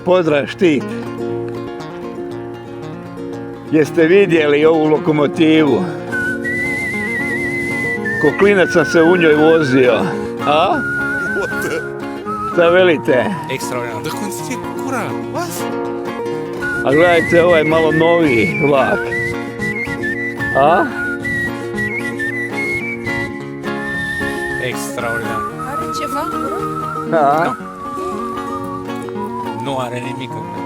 Pozdrav Štit. Jeste vidjeli ovu lokomotivu? Ko klinac sam se u njoj vozio. A? Šta velite? Extraordinarno. Da konci kura? Vas? A gledajte ovaj malo noviji vlak. A? Extraordinarno. Are ceva în gură? A? Nu are nimic în gură.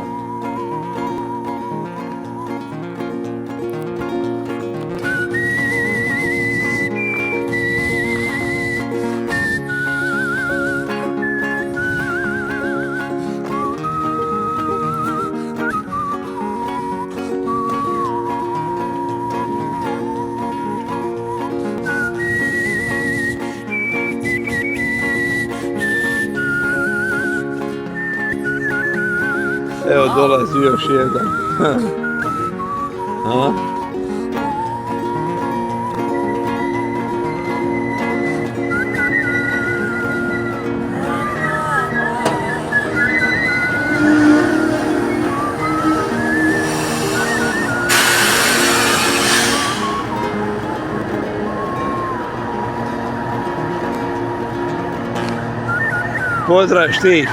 Evo dolazi još jedan. A? Pozdrav Štit.